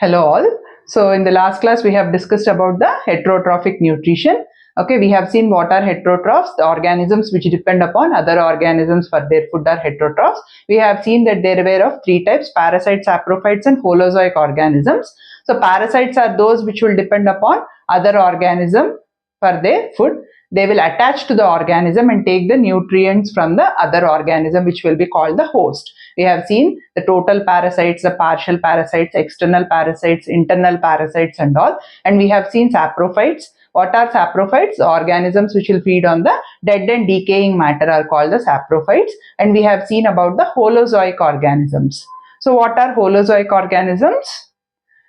Hello all. So in the last class we have discussed about the heterotrophic nutrition. Okay, we have seen what are heterotrophs, the organisms which depend upon other organisms for their food are heterotrophs. We have seen that there were of three types: parasites, saprophytes and holozoic organisms. So parasites are those which will depend upon other organism for their food. They will attach to the organism and take the nutrients from the other organism, which will be called the host. We have seen the total parasites, the partial parasites, external parasites, internal parasites and all. And we have seen saprophytes. What are saprophytes? The organisms which will feed on the dead and decaying matter are called the saprophytes. And we have seen about the holozoic organisms. So what are holozoic organisms?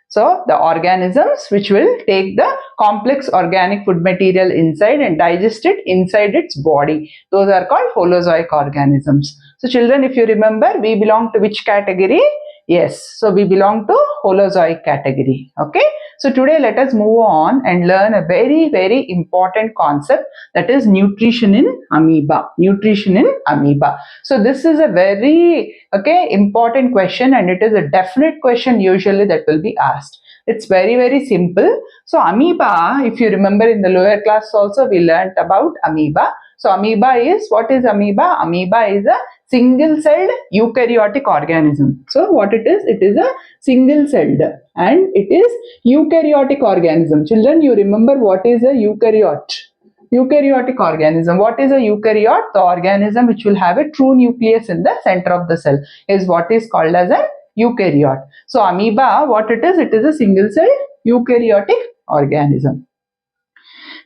So the organisms which will take the complex organic food material inside and digest it inside its body. Those are called holozoic organisms. So children, if you remember, we belong to which category? Yes, so we belong to holozoic category. Okay, so today let us move on and learn a very important concept, that is nutrition in amoeba. Nutrition in amoeba. So this is a very important question, and it is a definite question usually that will be asked. It's very simple. So amoeba, if you remember in the lower class also we learnt about amoeba. So amoeba is, what is amoeba? Amoeba is a single-celled eukaryotic organism. So what it is? It is a single-celled and it is eukaryotic organism. Children, you remember what is a eukaryote? Eukaryotic organism. What is a eukaryote? The organism which will have a true nucleus in the center of the cell is what is called as a eukaryote. So amoeba, what it is? It is a single-celled eukaryotic organism.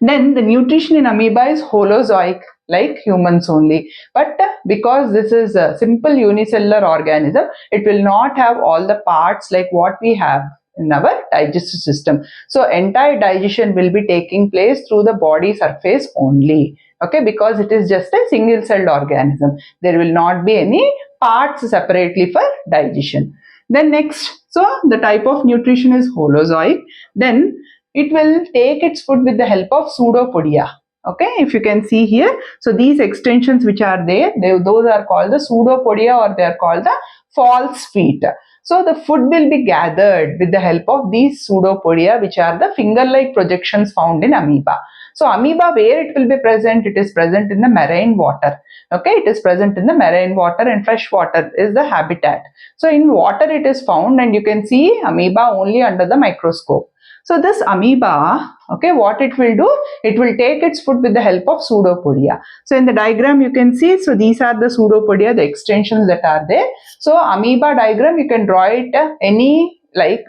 Then the nutrition in amoeba is holozoic, like humans only. But because this is a simple unicellular organism, it will not have all the parts like what we have in our digestive system. So entire digestion will be taking place through the body surface only. Okay, because it is just a single-celled organism. There will not be any parts separately for digestion. Then next, so the type of nutrition is holozoic. Then it will take its food with the help of pseudopodia. Okay, if you can see here, so these extensions which are there, those are called the pseudopodia, or they are called the false feet. So the food will be gathered with the help of these pseudopodia, which are the finger-like projections found in amoeba. So amoeba, where it will be present? It is present in the marine water. Okay, it is present in the marine water, and fresh water is the habitat. So in water it is found, and you can see amoeba only under the microscope. So this amoeba, okay, what it will do? It will take its food with the help of pseudopodia. So in the diagram you can see, so these are the pseudopodia, the extensions that are there. So amoeba diagram, you can draw it any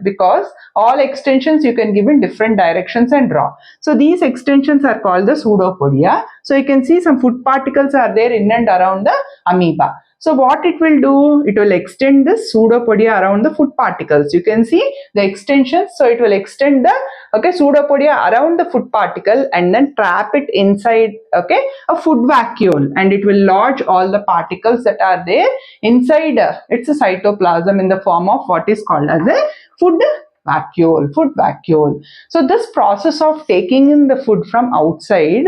because all extensions you can give in different directions and draw. So these extensions are called the pseudopodia. So you can see some food particles are there in and around the amoeba. So what it will do? It will extend this pseudopodia around the food particles. You can see the extensions. So it will extend the pseudopodia around the food particle and then trap it inside a food vacuole, and it will lodge all the particles that are there inside its cytoplasm in the form of what is called as a food vacuole. So this process of taking in the food from outside,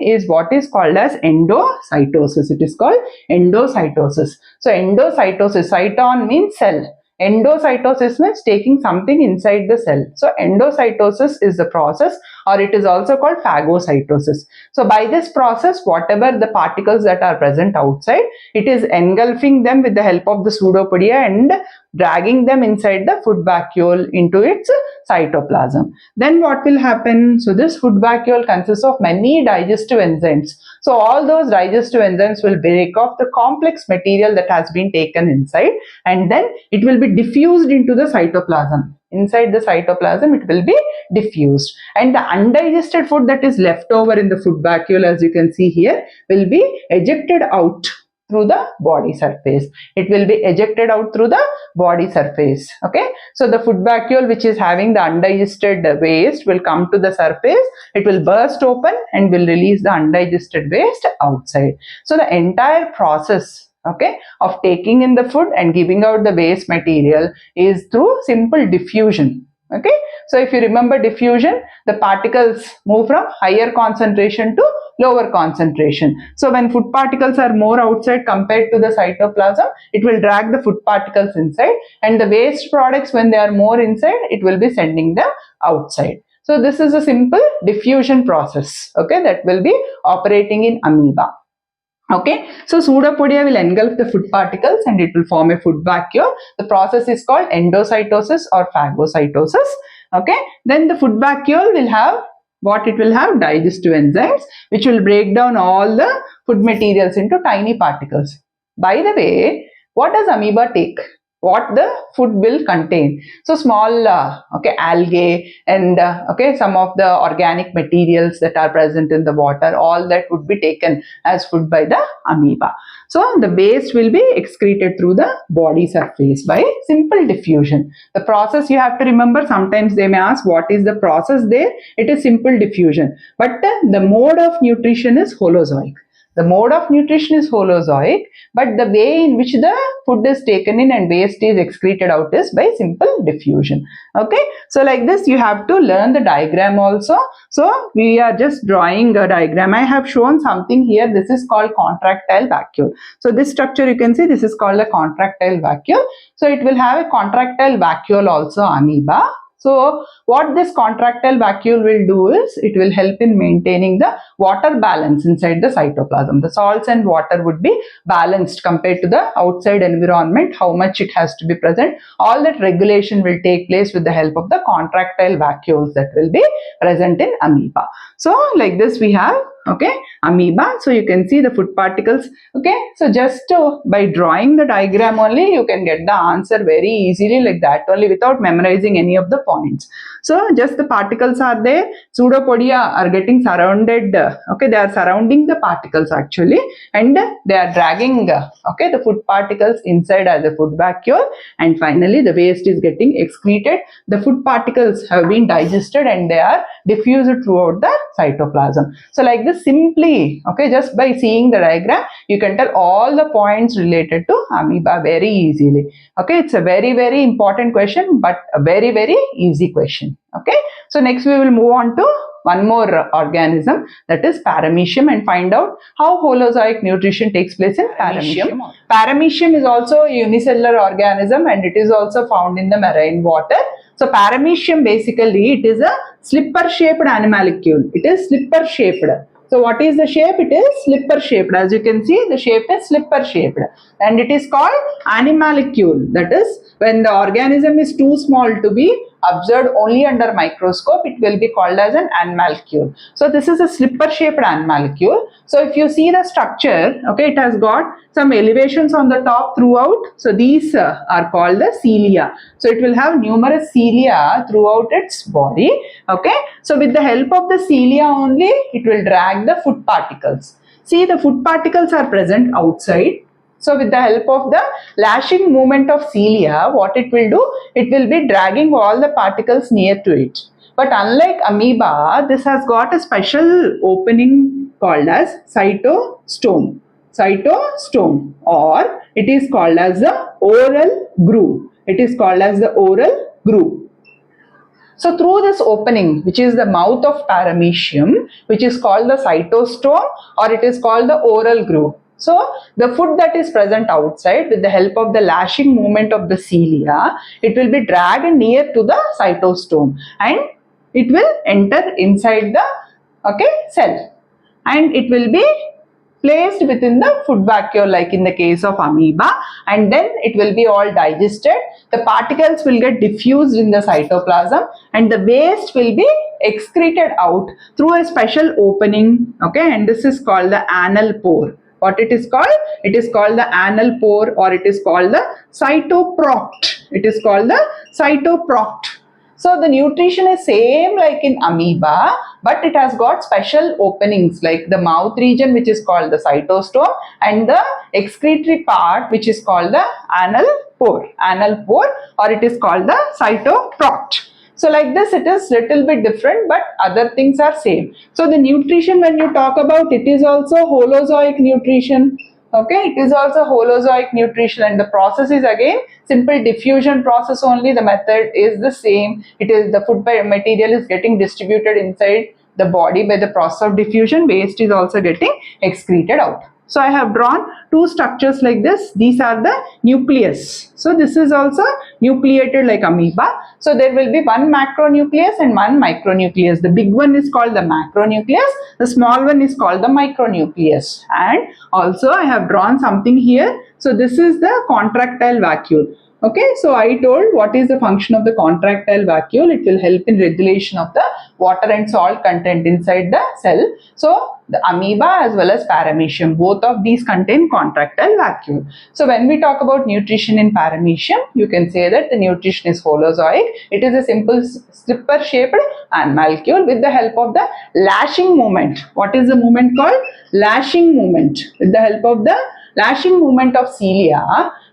is what is called as endocytosis. It is called endocytosis. So endocytosis, cyton means cell. Endocytosis means taking something inside the cell. So endocytosis is the process, or it is also called phagocytosis. So by this process, whatever the particles that are present outside, it is engulfing them with the help of the pseudopodia and dragging them inside the food vacuole into its cytoplasm. Then what will happen? So this food vacuole consists of many digestive enzymes. So all those digestive enzymes will break off the complex material that has been taken inside, and then it will be diffused into the cytoplasm. Inside the cytoplasm it will be diffused, and the undigested food that is left over in the food vacuole, as you can see here, will be ejected out through the body surface. It will be ejected out through the body surface. Okay, so the food vacuole which is having the undigested waste will come to the surface. It will burst open and will release the undigested waste outside. So the entire process of taking in the food and giving out the waste material is through simple diffusion. Okay, So if you remember diffusion, the particles move from higher concentration to lower concentration. So when food particles are more outside compared to the cytoplasm, it will drag the food particles inside, and the waste products, when they are more inside, it will be sending them outside. So this is a simple diffusion process, okay, that will be operating in amoeba. Okay, so pseudopodia will engulf the food particles and it will form a food vacuole. The process is called endocytosis or phagocytosis. Okay, then the food vacuole will have what it will have? Digestive enzymes, which will break down all the food materials into tiny particles. By the way, what does amoeba take? What the food will contain? So small algae and some of the organic materials that are present in the water, all that would be taken as food by the amoeba. So the waste will be excreted through the body surface by simple diffusion. The process, you have to remember, sometimes they may ask what is the process there. It is simple diffusion, but the mode of nutrition is holozoic. The mode of nutrition is holozoic, but the way in which the food is taken in and waste is excreted out is by simple diffusion. Okay, so like this you have to learn the diagram also. So we are just drawing a diagram. I have shown something here. This is called contractile vacuole. So this structure, you can see, this is called a contractile vacuole. So it will have a contractile vacuole also, amoeba. So what this contractile vacuole will do is it will help in maintaining the water balance inside the cytoplasm. The salts and water would be balanced compared to the outside environment, how much it has to be present. All that regulation will take place with the help of the contractile vacuoles that will be present in amoeba. So like this we have amoeba. So you can see the food particles. So just by drawing the diagram only, you can get the answer very easily like that only, without memorizing any of the points. So just the particles are there. Pseudopodia are getting surrounded. They are surrounding the particles actually, and they are dragging the food particles inside as a food vacuole, and finally the waste is getting excreted. The food particles have been digested and they are diffused throughout the cytoplasm. So like this, simply just by seeing the diagram you can tell all the points related to amoeba very easily. It's a very, very important question, but a very, very easy question. So next we will move on to one more organism, that is paramecium, and find out how holozoic nutrition takes place in paramecium. Paramecium is also a unicellular organism and it is also found in the marine water. So paramecium, basically it is a slipper shaped animalcule. It is slipper shaped. So what is the shape? It is slipper shaped. As you can see, the shape is slipper shaped, and it is called animalcule. That is, when the organism is too small to be observed only under microscope, it will be called as an animalcule. So this is a slipper shaped animalcule. So if you see the structure, it has got some elevations on the top throughout. So these are called the cilia. So it will have numerous cilia throughout its body. So with the help of the cilia only, it will drag the food particles. See, the food particles are present outside. So with the help of the lashing movement of cilia, what it will do? It will be dragging all the particles near to it. But unlike amoeba, this has got a special opening called as cytostome. Cytostome, or it is called as the oral groove. It is called as the oral groove. So through this opening, which is the mouth of paramecium, which is called the cytostome, or it is called the oral groove. So the food that is present outside, with the help of the lashing movement of the cilia, it will be dragged near to the cytostome and it will enter inside the cell, and it will be placed within the food vacuole like in the case of amoeba, and then it will be all digested. The particles will get diffused in the cytoplasm and the waste will be excreted out through a special opening, and this is called the anal pore. What it is called? It is called the anal pore, or it is called the cytoproct. It is called the cytoproct. So the nutrition is same like in amoeba, but it has got special openings like the mouth region, which is called the cytostome, and the excretory part, which is called the anal pore, or it is called the cytoproct. So like this, it is little bit different, but other things are same. So the nutrition, when you talk about, it is also holozoic nutrition. Okay, it is also holozoic nutrition, and the process is again simple diffusion process only. The method is the same. It is the food material is getting distributed inside the body by the process of diffusion. Waste is also getting excreted out. So I have drawn two structures like this. These are the nucleus. So this is also nucleated like amoeba. So there will be one macronucleus and one micronucleus. The big one is called the macronucleus. The small one is called the micronucleus. And also I have drawn something here. So this is the contractile vacuole. Okay, so I told what is the function of the contractile vacuole. It will help in regulation of the water and salt content inside the cell. So the amoeba as well as paramecium, both of these contain contractile vacuole. So when we talk about nutrition in paramecium, you can say that the nutrition is holozoic. It is a simple slipper shaped animalcule with the help of the lashing movement. What is the movement called? Lashing movement. With the help of the lashing movement of cilia,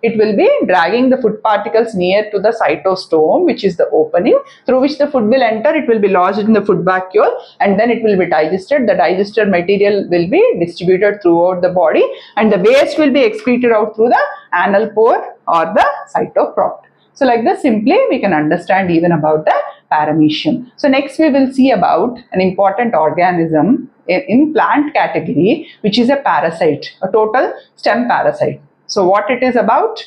it will be dragging the food particles near to the cytostome, which is the opening through which the food will enter. It will be lodged in the food vacuole and then it will be digested. The digested material will be distributed throughout the body and the waste will be excreted out through the anal pore or the cytopropte. So like this, simply we can understand even about the paramecium. So next we will see about an important organism in plant category, which is a parasite, a total stem parasite. So what it is about?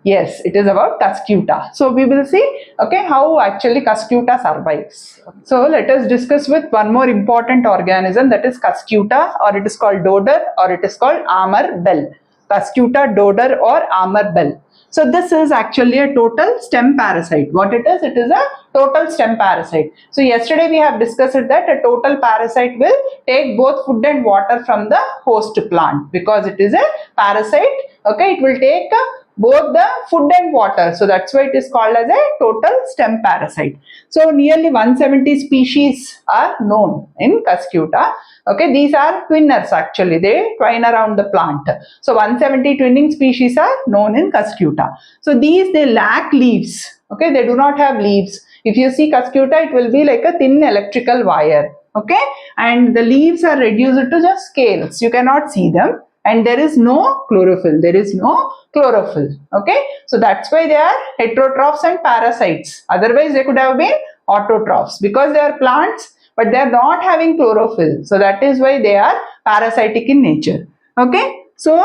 Yes, it is about cuscuta. So we will see, okay, how actually cuscuta survives. So let us discuss with one more important organism, that is cuscuta, or it is called dodder, or it is called armor bell. Cuscuta, dodder or armor bell. So this is actually a total stem parasite. What it is? It is a total stem parasite. So yesterday we have discussed that a total parasite will take both food and water from the host plant because it is a parasite. Okay, it will take both the food and water. So that's why it is called as a total stem parasite. So nearly 170 species are known in cuscuta. Okay, these are twinners actually. They twine around the plant. So 170 twinning species are known in cuscuta. So these, they lack leaves. Okay, they do not have leaves. If you see cuscuta, it will be like a thin electrical wire. Okay, and the leaves are reduced to just scales. You cannot see them. And there is no chlorophyll. There is no chlorophyll. Okay, so that's why they are heterotrophs and parasites. Otherwise, they could have been autotrophs because they are plants, but they are not having chlorophyll. So that is why they are parasitic in nature. Okay, so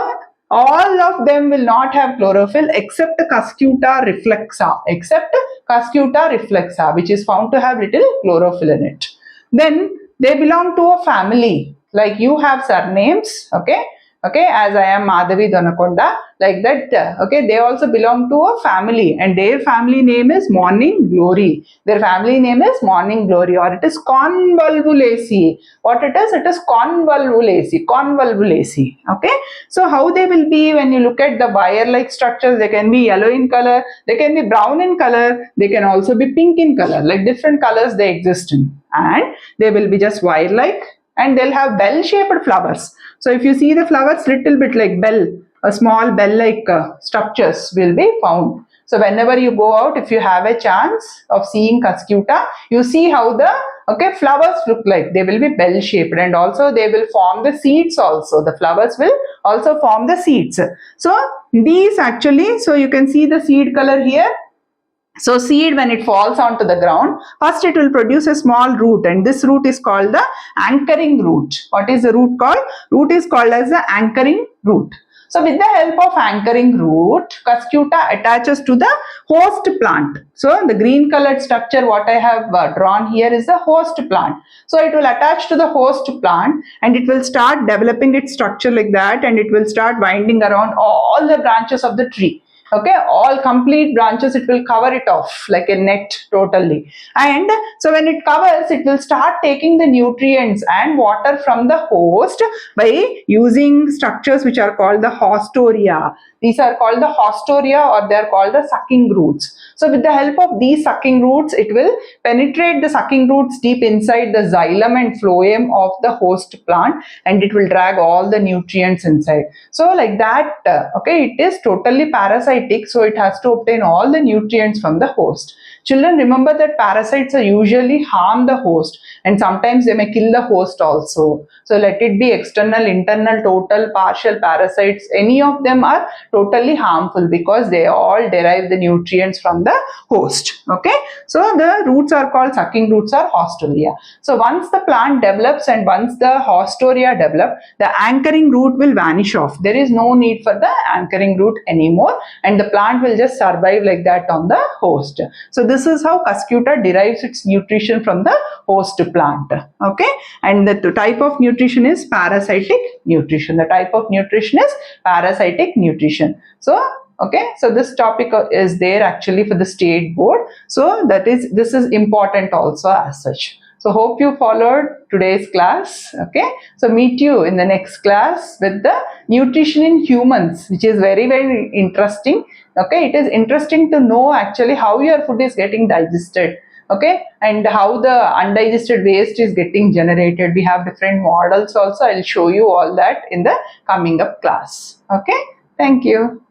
all of them will not have chlorophyll except Cuscuta reflexa, which is found to have little chlorophyll in it. Then they belong to a family. Like you have surnames. Okay, as I am Madhavi Donakonda, like that, okay, they also belong to a family and their family name is Morning Glory. Their family name is Morning Glory, or it is Convolvulaceae. What it is? It is Convolvulaceae. Okay, so how they will be when you look at the wire-like structures, they can be yellow in color, they can be brown in color, they can also be pink in color, like different colors they exist in, and they will be just wire-like and they'll have bell-shaped flowers. So if you see the flowers, little bit like bell, a small bell-like structures will be found. So whenever you go out, if you have a chance of seeing cuscuta, you see how the flowers look like. They will be bell-shaped and also they will form the seeds also. The flowers will also form the seeds. So these actually, so you can see the seed color here. So seed, when it falls onto the ground, first it will produce a small root and this root is called the anchoring root. What is the root called? Root is called as the anchoring root. So with the help of anchoring root, cuscuta attaches to the host plant. So the green colored structure what I have drawn here is the host plant. So it will attach to the host plant and it will start developing its structure like that and it will start winding around all the branches of the tree. Okay, all complete branches, it will cover it off like a net totally. And so when it covers, it will start taking the nutrients and water from the host by using structures which are called the hostoria. These are called the hostoria or they are called the sucking roots. So with the help of these sucking roots, it will penetrate the sucking roots deep inside the xylem and phloem of the host plant and it will drag all the nutrients inside. So like that, okay, it is totally parasitic, so it has to obtain all the nutrients from the host. Children, remember that parasites are usually harm the host and sometimes they may kill the host also. So let it be external, internal, total, partial parasites, any of them are totally harmful because they all derive the nutrients from the host. Okay, so the roots are called, sucking roots are hostoria. So once the plant develops and once the hostoria develop, the anchoring root will vanish off. There is no need for the anchoring root anymore, and the plant will just survive like that on the host. So this is how Cuscuta derives its nutrition from the host plant. Okay, and the type of nutrition is parasitic nutrition. The type of nutrition is parasitic nutrition. So okay, so this topic is there actually for the state board, so this is important also as such. So hope you followed today's class. Okay, so meet you in the next class with the nutrition in humans, which is very, very interesting. Okay, it is interesting to know actually how your food is getting digested, okay, and how the undigested waste is getting generated. We have different models also. I'll show you all that in the coming up class. Okay, thank you.